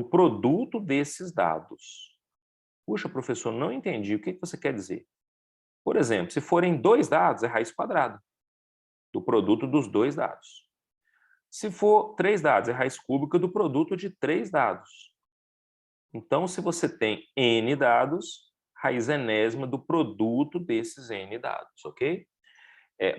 o produto desses dados. Puxa, professor, não entendi. O que você quer dizer? Por exemplo, se forem 2 dados, é raiz quadrada do produto dos 2 dados. Se for 3 dados, é raiz cúbica do produto de 3 dados. Então, se você tem n dados, raiz enésima do produto desses n dados, ok?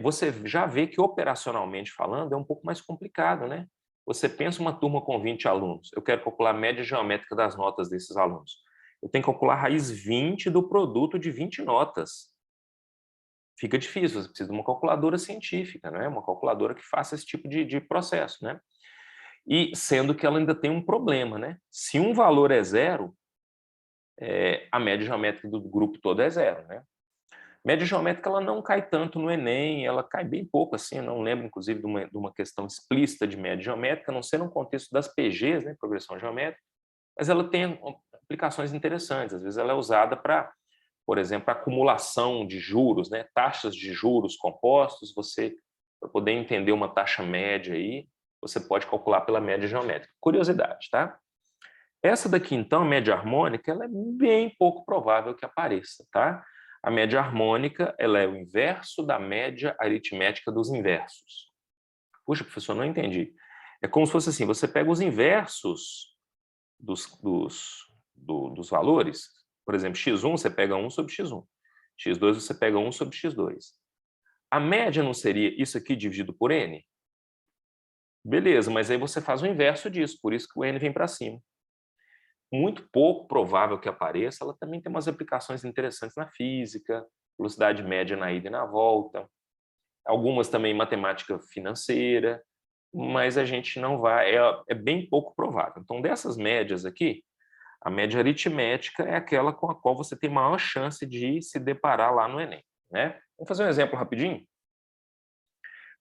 Você já vê que, operacionalmente falando, é um pouco mais complicado, né? Você pensa uma turma com 20 alunos, eu quero calcular a média geométrica das notas desses alunos. Eu tenho que calcular a raiz 20 do produto de 20 notas. Fica difícil, você precisa de uma calculadora científica, né? Uma calculadora que faça esse tipo de processo, né? E sendo que ela ainda tem um problema, né? Se um valor é zero, a média geométrica do grupo todo é zero, né? Média geométrica ela não cai tanto no Enem, ela cai bem pouco, assim, eu não lembro, inclusive, de uma questão explícita de média geométrica, a não ser no contexto das PGs, né, progressão geométrica, mas ela tem aplicações interessantes, às vezes ela é usada para, por exemplo, acumulação de juros, né, taxas de juros compostos, você, para poder entender uma taxa média aí, você pode calcular pela média geométrica. Curiosidade, tá? Essa daqui, então, a média harmônica, ela é bem pouco provável que apareça, tá? A média harmônica, ela é o inverso da média aritmética dos inversos. Puxa, professor, não entendi. É como se fosse assim, você pega os inversos dos valores, por exemplo, x1 você pega 1 sobre x1, x2 você pega 1 sobre x2. A média não seria isso aqui dividido por n? Beleza, mas aí você faz o inverso disso, por isso que o n vem para cima. Muito pouco provável que apareça, ela também tem umas aplicações interessantes na física, velocidade média na ida e na volta, algumas também em matemática financeira, mas a gente não vai, é bem pouco provável. Então, dessas médias aqui, a média aritmética é aquela com a qual você tem maior chance de se deparar lá no Enem, né? Vamos fazer um exemplo rapidinho?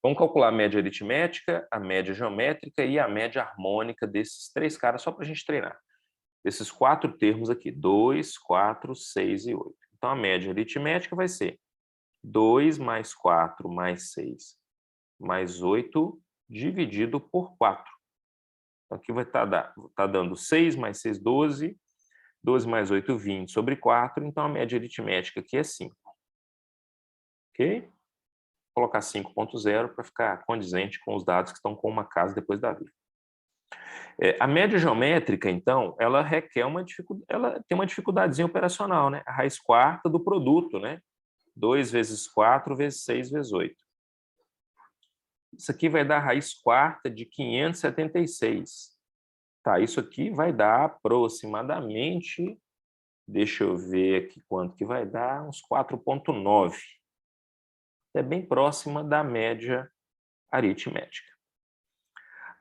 Vamos calcular a média aritmética, a média geométrica e a média harmônica desses 3 caras, só para a gente treinar. Esses 4 termos aqui, 2, 4, 6 e 8. Então, a média aritmética vai ser 2 mais 4 mais 6 mais 8 dividido por 4. Então, aqui vai estar dando 6 mais 6, 12, 12 mais 8, 20 sobre 4. Então, a média aritmética aqui é 5. Ok? Vou colocar 5.0 para ficar condizente com os dados que estão com uma casa depois da vírgula. A média geométrica, então, ela requer ela tem uma dificuldadezinha operacional, né? A raiz quarta do produto, né? 2 vezes 4 vezes 6 vezes 8. Isso aqui vai dar a raiz quarta de 576. Tá, isso aqui vai dar aproximadamente, deixa eu ver aqui quanto que vai dar, uns 4.9. É bem próxima da média aritmética.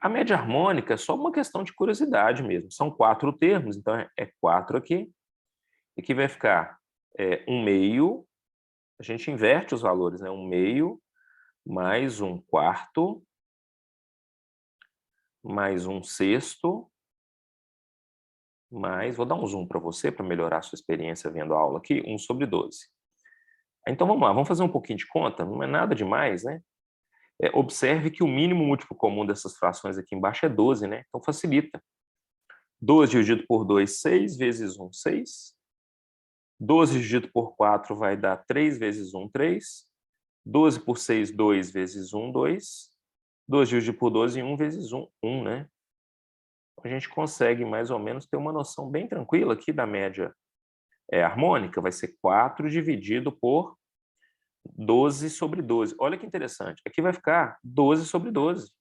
A média harmônica é só uma questão de curiosidade mesmo. São 4 termos, então é 4 aqui. Aqui vai ficar 1 meio, a gente inverte os valores, né? 1 meio mais 1 quarto, mais 1 sexto, mais, vou dar um zoom para você, para melhorar a sua experiência vendo a aula aqui, 1 sobre 12. Então vamos lá, vamos fazer um pouquinho de conta, não é nada demais, né? Observe que o mínimo múltiplo comum dessas frações aqui embaixo é 12, né? Então facilita. 12 dividido por 2, 6, vezes 1, 6. 12 dividido por 4 vai dar 3 vezes 1, 3. 12 por 6, 2 vezes 1, 2. 12 dividido por 12, 1 vezes 1, 1, né? A gente consegue mais ou menos ter uma noção bem tranquila aqui da média harmônica, vai ser 4 dividido por 12 sobre 12. Olha que interessante, aqui vai ficar 12 sobre 12.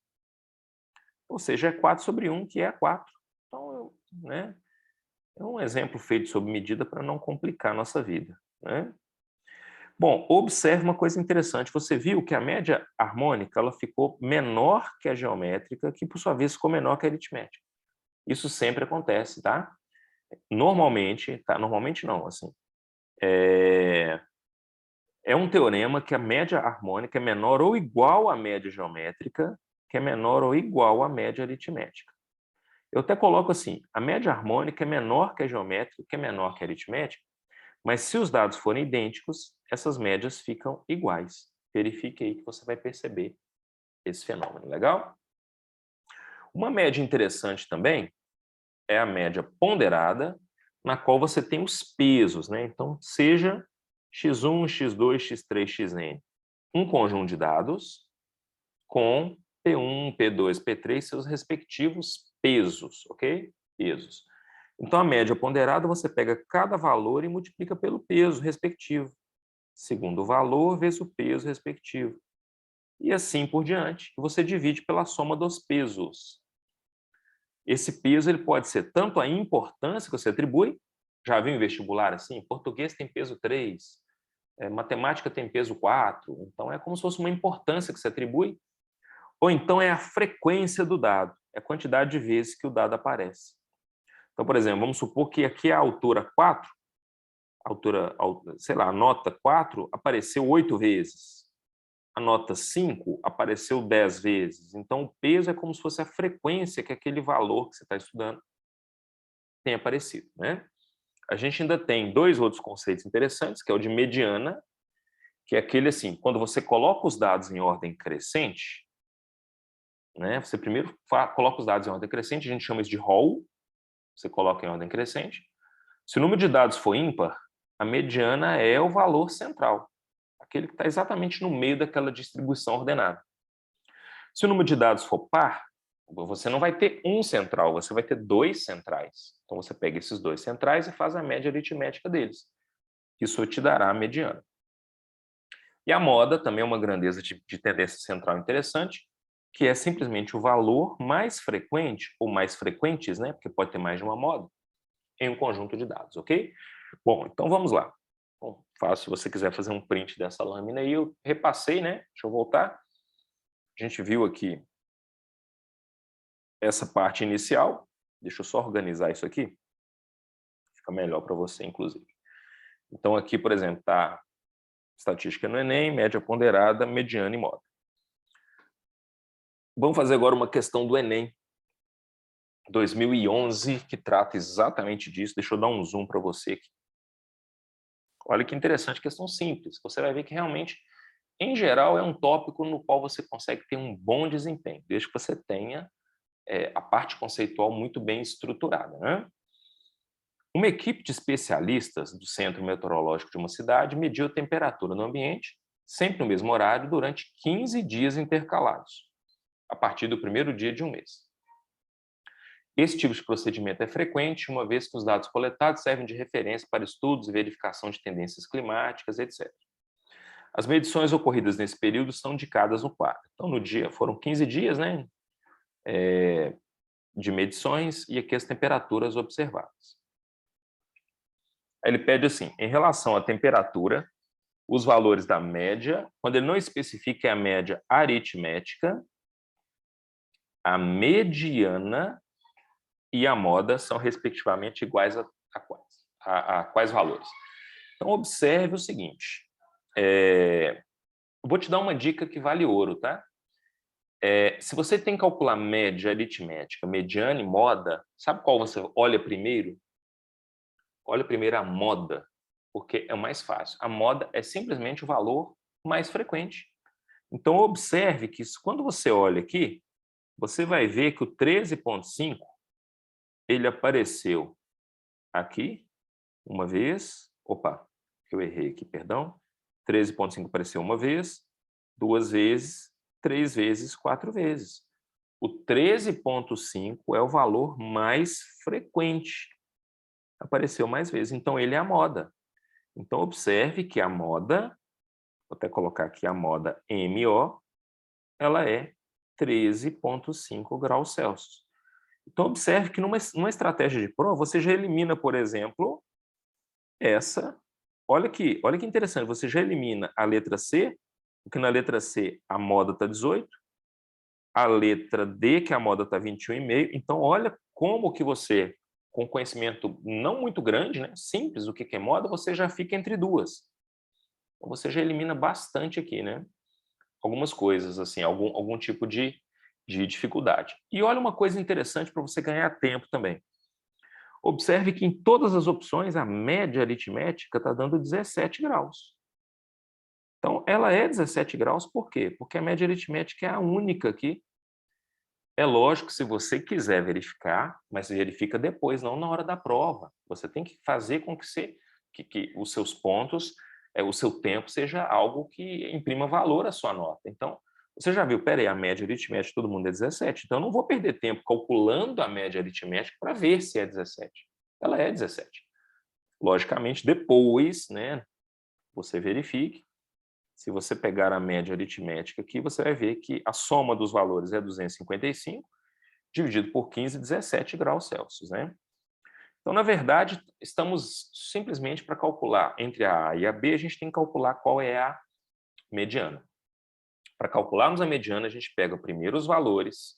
Ou seja, é 4 sobre 1, que é 4. Então, né, é um exemplo feito sob medida para não complicar a nossa vida, né? Bom, observe uma coisa interessante. Você viu que a média harmônica ela ficou menor que a geométrica, que por sua vez ficou menor que a aritmética. Isso sempre acontece, tá? Normalmente, tá? Normalmente não, assim. É um teorema que a média harmônica é menor ou igual à média geométrica, que é menor ou igual à média aritmética. Eu até coloco assim, a média harmônica é menor que a geométrica, que é menor que a aritmética, mas se os dados forem idênticos, essas médias ficam iguais. Verifique aí que você vai perceber esse fenômeno, legal? Uma média interessante também é a média ponderada, na qual você tem os pesos, né? Então, seja x1, x2, x3, xn, um conjunto de dados com P1, P2, P3, seus respectivos pesos, ok? Pesos. Então, a média ponderada, você pega cada valor e multiplica pelo peso respectivo. Segundo valor vezes o peso respectivo. E assim por diante. Você divide pela soma dos pesos. Esse peso ele pode ser tanto a importância que você atribui, já viu em vestibular assim? Português tem peso 3, matemática tem peso 4, então é como se fosse uma importância que você atribui, ou então é a frequência do dado, é a quantidade de vezes que o dado aparece. Então, por exemplo, vamos supor que aqui a altura 4, sei lá, a nota 4 apareceu 8 vezes, a nota 5 apareceu 10 vezes, então o peso é como se fosse a frequência que aquele valor que você está estudando tem aparecido, né? A gente ainda tem dois outros conceitos interessantes, que é o de mediana, que é aquele assim, quando você coloca os dados em ordem crescente, né? Você primeiro coloca os dados em ordem crescente, a gente chama isso de roll, você coloca em ordem crescente. Se o número de dados for ímpar, a mediana é o valor central, aquele que está exatamente no meio daquela distribuição ordenada. Se o número de dados for par, você não vai ter um central, você vai ter dois centrais. Então, você pega esses dois centrais e faz a média aritmética deles. Isso te dará a mediana. E a moda também é uma grandeza de tendência central interessante, que é simplesmente o valor mais frequente, ou mais frequentes, né? Porque pode ter mais de uma moda, em um conjunto de dados, ok? Bom, então vamos lá. Bom, fácil, se você quiser fazer um print dessa lâmina aí, eu repassei, né? Deixa eu voltar. A gente viu aqui essa parte inicial. Deixa eu só organizar isso aqui. Fica melhor para você, inclusive. Então, aqui, por exemplo, está estatística no Enem, média ponderada, mediana e moda. Vamos fazer agora uma questão do Enem 2011, que trata exatamente disso. Deixa eu dar um zoom para você aqui. Olha que interessante, questão simples. Você vai ver que realmente, em geral, é um tópico no qual você consegue ter um bom desempenho, desde que você tenha a parte conceitual muito bem estruturada, né? Uma equipe de especialistas do Centro Meteorológico de uma cidade mediu a temperatura no ambiente, sempre no mesmo horário, durante 15 dias intercalados, a partir do primeiro dia de um mês. Esse tipo de procedimento é frequente, uma vez que os dados coletados servem de referência para estudos e verificação de tendências climáticas, etc. As medições ocorridas nesse período são indicadas no quadro. Então, no dia, foram 15 dias, né, de medições, e aqui as temperaturas observadas. Aí ele pede assim, em relação à temperatura, os valores da média, quando ele não especifica, é a média aritmética, a mediana e a moda são, respectivamente, iguais a quais valores. Então, observe o seguinte, eu vou te dar uma dica que vale ouro, tá? Se você tem que calcular média aritmética, mediana e moda, sabe qual você olha primeiro? Olha primeiro a moda, porque é o mais fácil. A moda é simplesmente o valor mais frequente. Então, observe que quando você olha aqui, você vai ver que o 13,5 ele apareceu aqui uma vez. Opa, eu errei aqui, perdão. 13,5 apareceu uma vez, duas vezes, 3 vezes, 4 vezes. O 13,5 é o valor mais frequente. Apareceu mais vezes. Então, ele é a moda. Então, observe que a moda, vou até colocar aqui a moda MO, ela é 13,5 graus Celsius. Então, observe que numa estratégia de prova, você já elimina, por exemplo, essa. Olha que interessante, você já elimina a letra C, porque na letra C a moda está 18, a letra D, que a moda está 21,5. Então, olha como que você, com conhecimento não muito grande, né, simples, do que é moda, você já fica entre duas. Então, você já elimina bastante aqui, né? Algumas coisas, assim, algum tipo de dificuldade. E olha uma coisa interessante para você ganhar tempo também. Observe que em todas as opções a média aritmética está dando 17 graus. Então, ela é 17 graus por quê? Porque a média aritmética é a única aqui É lógico, se você quiser verificar, mas verifica depois, não na hora da prova. Você tem que fazer com que os seus pontos, o seu tempo seja algo que imprima valor à sua nota. Então, você já viu, peraí, a média aritmética de todo mundo é 17, então eu não vou perder tempo calculando a média aritmética para ver se é 17. Ela é 17. Logicamente, depois, né, você verifique. Se você pegar a média aritmética aqui, você vai ver que a soma dos valores é 255, dividido por 15, 17 graus Celsius, né? Então, na verdade, estamos simplesmente para calcular entre a A e a B, a gente tem que calcular qual é a mediana. Para calcularmos a mediana, a gente pega primeiro os valores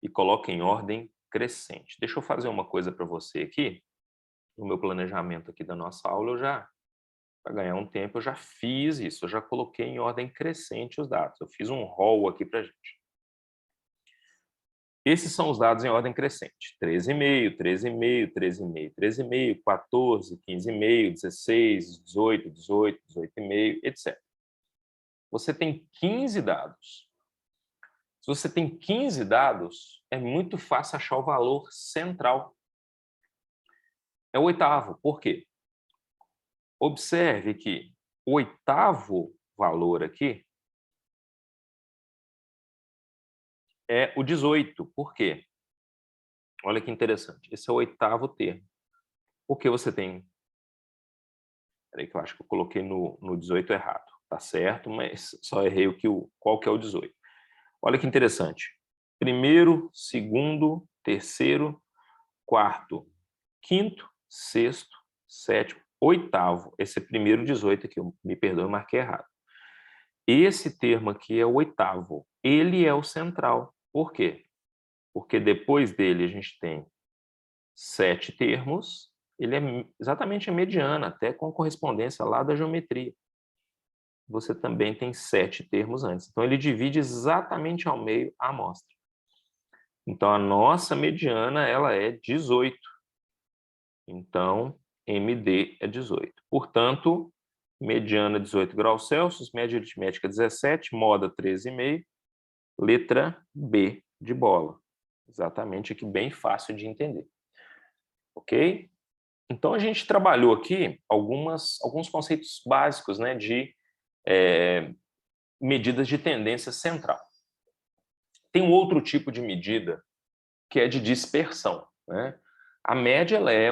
e coloca em ordem crescente. Deixa eu fazer uma coisa para você aqui. No meu planejamento aqui da nossa aula, para ganhar um tempo, eu já fiz isso. Eu já coloquei em ordem crescente os dados. Eu fiz um rol aqui para a gente. Esses são os dados em ordem crescente. 13,5, 13,5, 13,5, 13,5, 14, 15,5, 16, 18, 18, 18,5, etc. Você tem 15 dados. Se você tem 15 dados, é muito fácil achar o valor central. É o oitavo. Por quê? Observe que o oitavo valor aqui é o 18. Por quê? Olha que interessante. Esse é o oitavo termo. Porque você tem... Peraí que eu acho que eu coloquei no 18 errado. Tá certo, mas só errei qual que é o 18. Olha que interessante. Primeiro, segundo, terceiro, quarto, quinto, sexto, sétimo, oitavo. Esse é primeiro 18 aqui, me perdoe, eu marquei errado. Esse termo aqui é o oitavo. Ele é o central. Por quê? Porque depois dele a gente tem 7 termos, ele é exatamente a mediana, até com correspondência lá da geometria. Você também tem 7 termos antes. Então, ele divide exatamente ao meio a amostra. Então, a nossa mediana ela é 18. Então, MD é 18. Portanto, mediana 18 graus Celsius, média aritmética 17, moda 13,5, letra B de bola. Exatamente aqui, bem fácil de entender. Ok? Então, a gente trabalhou aqui alguns conceitos básicos, né, de medidas de tendência central. Tem um outro tipo de medida que é de dispersão, né? A média ela é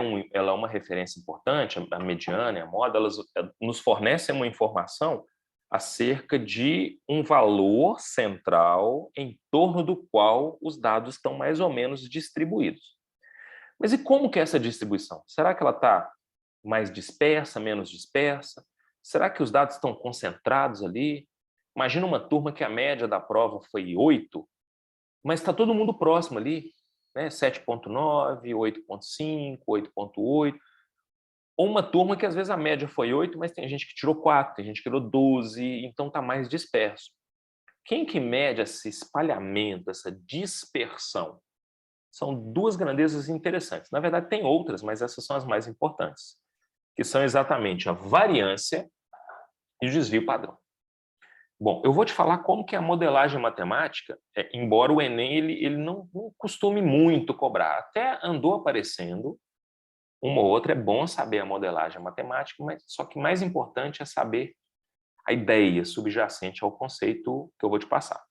uma referência importante, a mediana e a moda, elas nos fornecem uma informação acerca de um valor central em torno do qual os dados estão mais ou menos distribuídos. Mas e como que é essa distribuição? Será que ela está mais dispersa, menos dispersa? Será que os dados estão concentrados ali? Imagina uma turma que a média da prova foi 8, mas está todo mundo próximo ali, né? 7,9, 8,5, 8,8. Ou uma turma que às vezes a média foi 8, mas tem gente que tirou 4, tem gente que tirou 12, então está mais disperso. Quem que mede esse espalhamento, essa dispersão? São duas grandezas interessantes. Na verdade, tem outras, mas essas são as mais importantes, que são exatamente a variância e o desvio padrão. Bom, eu vou te falar como que a modelagem matemática, embora o Enem ele não costume muito cobrar, até andou aparecendo, uma ou outra é bom saber a modelagem matemática, mas só que mais importante é saber a ideia subjacente ao conceito que eu vou te passar.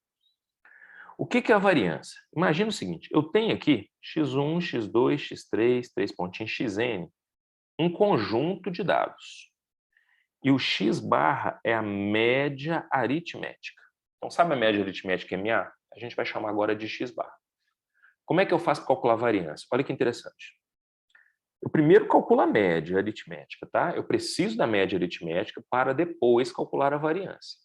O que é a variância? Imagina o seguinte, eu tenho aqui x1, x2, x3, 3 pontinhos, xn, um conjunto de dados. E o x barra é a média aritmética. Então, sabe a média aritmética MA? A gente vai chamar agora de x barra. Como é que eu faço para calcular a variância? Olha que interessante. Eu primeiro calculo a média aritmética, tá? Eu preciso da média aritmética para depois calcular a variância.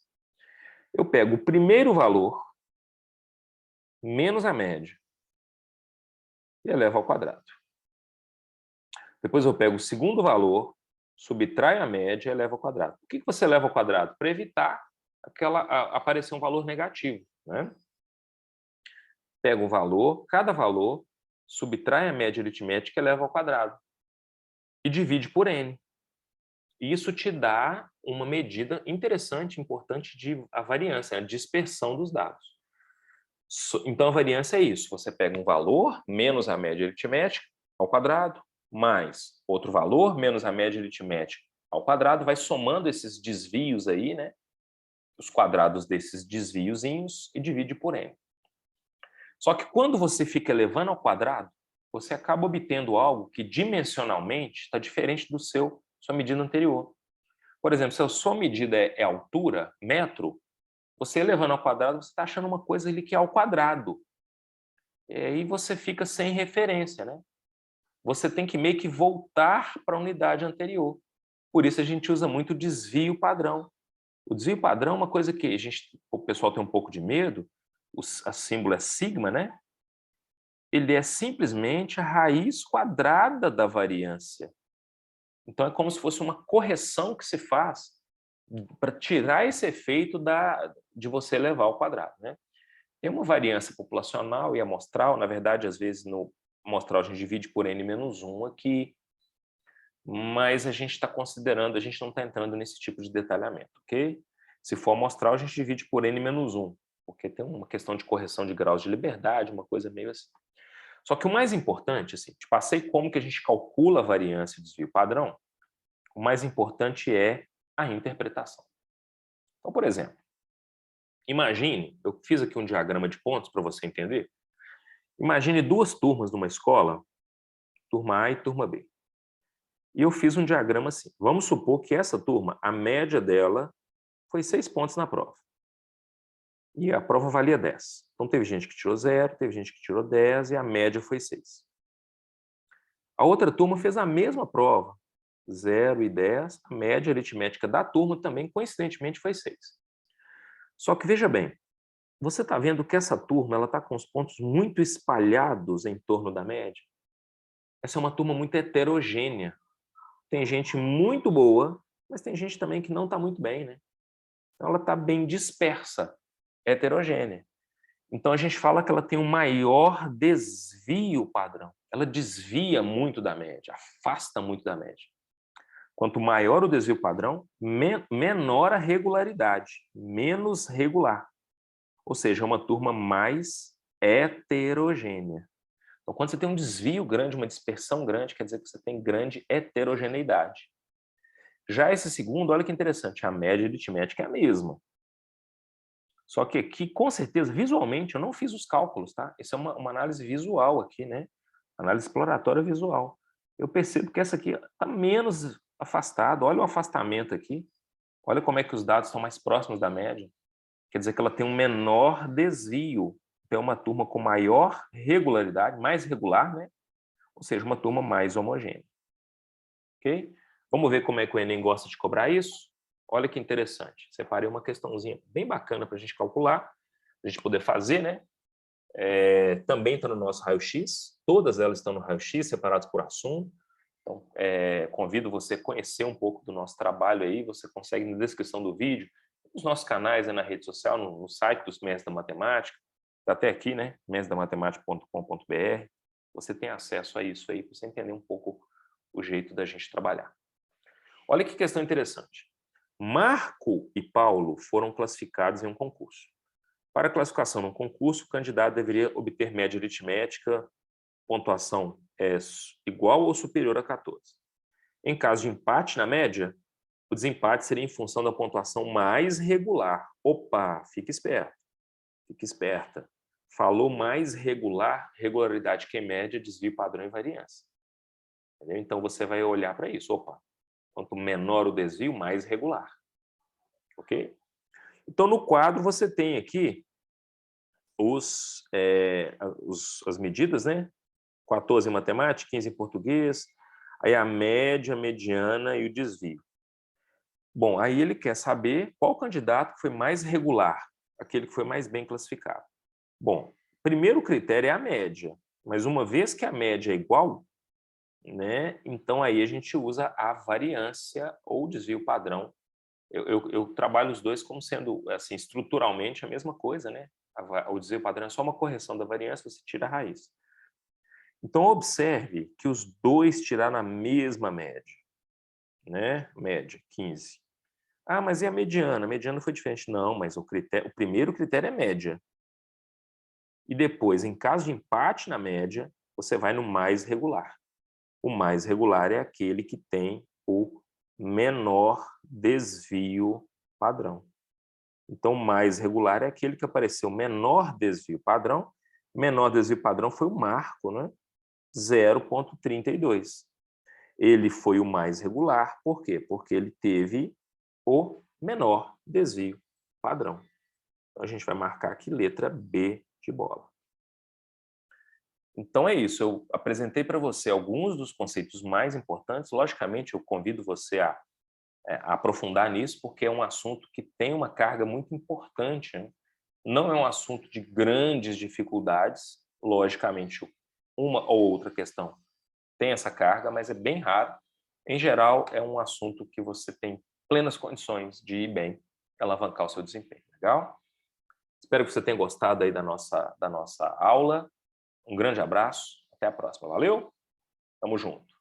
Eu pego o primeiro valor menos a média e elevo ao quadrado. Depois eu pego o segundo valor, subtraio a média e elevo ao quadrado. Por que você eleva ao quadrado? Para evitar aparecer um valor negativo, né? Pega um valor, cada valor, subtrai a média aritmética e eleva ao quadrado. E divide por n. Isso te dá uma medida interessante, importante de a variância, a dispersão dos dados. Então, a variância é isso. Você pega um valor menos a média aritmética ao quadrado, mais outro valor menos a média aritmética ao quadrado, vai somando esses desvios aí, né? Os quadrados desses desviozinhos e divide por n. Só que quando você fica elevando ao quadrado, você acaba obtendo algo que dimensionalmente está diferente do sua medida anterior. Por exemplo, se a sua medida é altura, metro, você elevando ao quadrado, você está achando uma coisa ali que é ao quadrado. E aí você fica sem referência, né? Você tem que meio que voltar para a unidade anterior. Por isso a gente usa muito desvio padrão. O desvio padrão é uma coisa que o pessoal tem um pouco de medo, a símbolo é sigma, né? Ele é simplesmente a raiz quadrada da variância. Então é como se fosse uma correção que se faz para tirar esse efeito de você elevar ao quadrado, né? Tem uma variância populacional e amostral, na verdade, às vezes no amostral a gente divide por n-1 aqui, mas a gente está considerando, a gente não está entrando nesse tipo de detalhamento, ok? Se for amostral, a gente divide por n-1, porque tem uma questão de correção de graus de liberdade, uma coisa meio assim. Só que o mais importante, assim, te passei como que a gente calcula a variância e desvio padrão, o mais importante é a interpretação. Então, por exemplo, imagine, eu fiz aqui um diagrama de pontos para você entender. Imagine duas turmas numa escola, turma A e turma B. E eu fiz um diagrama assim. Vamos supor que essa turma, a média dela foi 6 pontos na prova. E a prova valia 10. Então teve gente que tirou 0, teve gente que tirou 10 e a média foi 6. A outra turma fez a mesma prova, 0 e 10, a média aritmética da turma também, coincidentemente, foi 6. Só que veja bem, você está vendo que essa turma está com os pontos muito espalhados em torno da média? Essa é uma turma muito heterogênea. Tem gente muito boa, mas tem gente também que não está muito bem, né? Então, ela está bem dispersa, heterogênea. Então, a gente fala que ela tem um maior desvio padrão. Ela desvia muito da média, afasta muito da média. Quanto maior o desvio padrão, menor a regularidade, menos regular. Ou seja, é uma turma mais heterogênea. Então, quando você tem um desvio grande, uma dispersão grande, quer dizer que você tem grande heterogeneidade. Já esse segundo, olha que interessante, a média aritmética é a mesma. Só que aqui, com certeza, visualmente, eu não fiz os cálculos, tá? Isso é uma análise visual aqui, né? Análise exploratória visual. Eu percebo que essa aqui está menos afastada. Olha o afastamento aqui. Olha como é que os dados estão mais próximos da média. Quer dizer que ela tem um menor desvio. Então, é uma turma com maior regularidade, mais regular, né? Ou seja, uma turma mais homogênea. Ok? Vamos ver como é que o Enem gosta de cobrar isso? Olha que interessante. Separei uma questãozinha bem bacana para a gente calcular, para a gente poder fazer, né? Também está no nosso raio-x. Todas elas estão no raio-x, separadas por assunto. Então, convido você a conhecer um pouco do nosso trabalho aí. Você consegue na descrição do vídeo, nos nossos canais, na rede social, no site dos Mestres da Matemática. Está até aqui, né? mestredamatemática.com.br. Você tem acesso a isso aí, para você entender um pouco o jeito da gente trabalhar. Olha que questão interessante. Marco e Paulo foram classificados em um concurso. Para a classificação num concurso, o candidato deveria obter média aritmética, pontuação igual ou superior a 14. Em caso de empate na média, o desempate seria em função da pontuação mais regular. Opa, fica esperto, fica esperta. Falou mais regular, regularidade que média, desvio padrão e variância. Entendeu? Então você vai olhar para isso. Opa, quanto menor o desvio, mais regular. Ok? Então no quadro você tem aqui as medidas, né? 14 em matemática, 15 em português, aí a média, a mediana e o desvio. Bom, aí ele quer saber qual candidato foi mais regular, aquele que foi mais bem classificado. Bom, primeiro critério é a média, mas uma vez que a média é igual, né, então aí a gente usa a variância ou desvio padrão. Eu trabalho os dois como sendo, assim, estruturalmente a mesma coisa, né? O desvio padrão é só uma correção da variância, você tira a raiz. Então, observe que os dois tiraram a mesma média, né? Média, 15. Ah, mas e a mediana? A mediana foi diferente. Não, mas o primeiro critério é média. E depois, em caso de empate na média, você vai no mais regular. O mais regular é aquele que tem o menor desvio padrão. Então, o mais regular é aquele que apareceu menor desvio padrão. Menor desvio padrão foi o marco, né? 0,32. Ele foi o mais regular, por quê? Porque ele teve o menor desvio padrão. Então, a gente vai marcar aqui letra B de bola. Então é isso, eu apresentei para você alguns dos conceitos mais importantes. Logicamente, eu convido você a aprofundar nisso, porque é um assunto que tem uma carga muito importante, né? Não é um assunto de grandes dificuldades, logicamente, uma ou outra questão tem essa carga, mas é bem raro. Em geral, é um assunto que você tem plenas condições de ir bem, alavancar o seu desempenho. Legal? Espero que você tenha gostado aí da nossa aula. Um grande abraço, até a próxima. Valeu? Tamo junto.